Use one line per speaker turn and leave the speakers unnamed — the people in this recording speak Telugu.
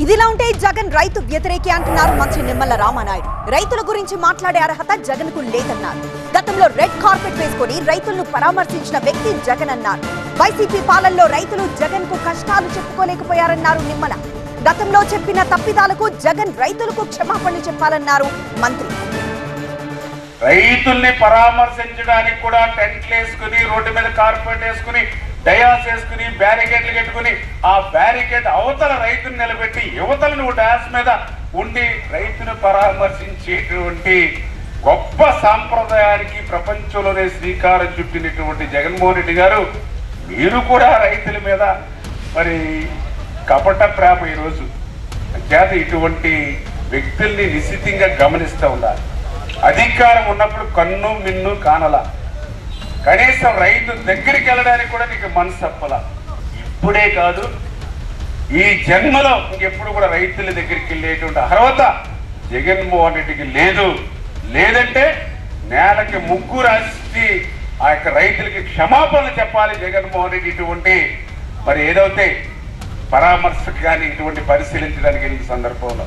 ఇదిలా ఉంటే జగన్ రైతు వ్యతిరేకి అంటున్నారు మంత్రి నిమ్మల రామానాయుడు. రైతుల గురించి మాట్లాడే అర్హత జగన్ కు లేదన్నారు. గతంలో రెడ్ కార్పెట్ వేసుకొని రైతులను పరామర్శించిన వ్యక్తి జగన్ అన్నారు. వైసీపీ పాలనలో రైతులు జగన్ కు కష్టాలు చెప్పుకోలేకపోయారన్నారు నిమ్మల. గతంలో చెప్పిన తప్పిదాలకు జగన్ రైతులకు క్షమాపణలు చెప్పాలన్నారు మంత్రి.
రైతుల్ని పరామర్శించడానికి కూడా టెంట్లు వేసుకుని రోడ్డు మీద కార్పెట్ వేసుకుని డయాస్ వేసుకుని బ్యారికేడ్లు కట్టుకుని ఆ బ్యారికేడ్ అవతల రైతుని నిలబెట్టి యువతలు నువ్వు డయాస్ మీద ఉండి రైతును పరామర్శించేటువంటి గొప్ప సాంప్రదాయానికి ప్రపంచంలోనే శ్రీకారం చుట్టినటువంటి జగన్మోహన్ రెడ్డి గారు మీరు కూడా రైతుల మీద మరి కపట ప్రేమ ఈరోజు చేత ఇటువంటి వ్యక్తుల్ని నిశ్చితంగా గమనిస్తూ ఉండాలి. అధికారం ఉన్నప్పుడు కన్ను మిన్ను కానలా, కనీసం రైతు దగ్గరికి వెళ్ళడానికి కూడా నీకు మనసు తప్పలా. ఇప్పుడే కాదు ఈ జన్మలో ఇంకెప్పుడు కూడా రైతుల దగ్గరికి వెళ్ళేటువంటి అర్హత జగన్మోహన్ రెడ్డికి లేదు. లేదంటే నేలకి ముగ్గు రాసి ఆ యొక్క రైతులకి క్షమాపణలు చెప్పాలి జగన్మోహన్ రెడ్డి. ఇటువంటి మరి ఏదైతే పరామర్శకు కానీ ఇటువంటి పరిశీలించడానికి వెళ్ళిన సందర్భంలో